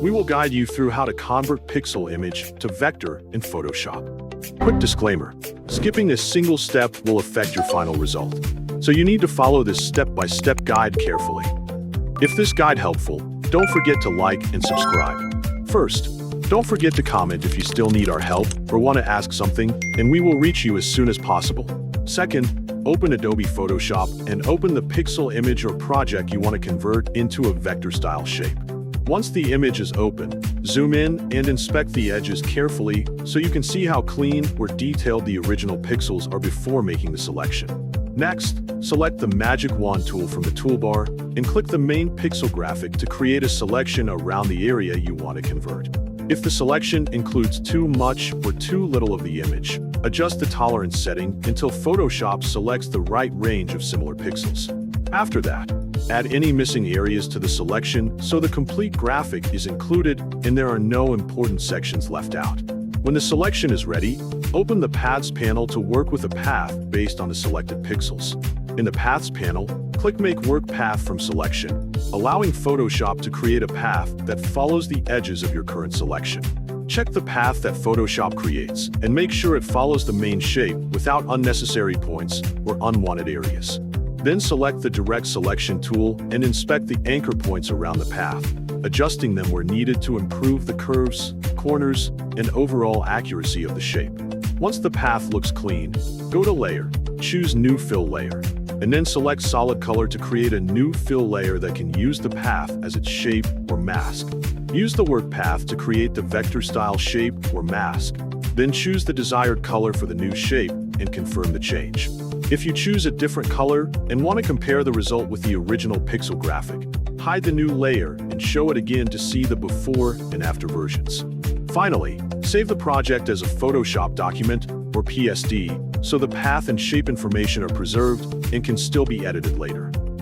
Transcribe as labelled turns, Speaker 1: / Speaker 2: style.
Speaker 1: we will guide you through how to convert pixel image to vector in Photoshop. Quick disclaimer, skipping a single step will affect your final result, so you need to follow this step-by-step guide carefully. If this guide helpful, don't forget to like and subscribe. First, don't forget to comment if you still need our help or want to ask something, and we will reach you as soon as possible. Second, open Adobe Photoshop and open the pixel image or project you want to convert into a vector style shape. Once the image is open, zoom in and inspect the edges carefully so you can see how clean or detailed the original pixels are before making the selection. Next, select the Magic Wand tool from the toolbar and click the main pixel graphic to create a selection around the area you want to convert. If the selection includes too much or too little of the image, adjust the tolerance setting until Photoshop selects the right range of similar pixels. After that, add any missing areas to the selection so the complete graphic is included and there are no important sections left out. When the selection is ready, open the Paths panel to work with a path based on the selected pixels. In the Paths panel, click Make Work Path from Selection, allowing Photoshop to create a path that follows the edges of your current selection. Check the path that Photoshop creates and make sure it follows the main shape without unnecessary points or unwanted areas. Then select the Direct Selection tool and inspect the anchor points around the path, adjusting them where needed to improve the curves, corners, and overall accuracy of the shape. Once the path looks clean, go to Layer, choose New Fill Layer, and then select Solid Color to create a new fill layer that can use the path as its shape or mask. Use the work path to create the vector style shape or mask. Then choose the desired color for the new shape and confirm the change. If you choose a different color and want to compare the result with the original pixel graphic, hide the new layer and show it again to see the before and after versions. Finally, save the project as a Photoshop document or PSD so the path and shape information are preserved and can still be edited later.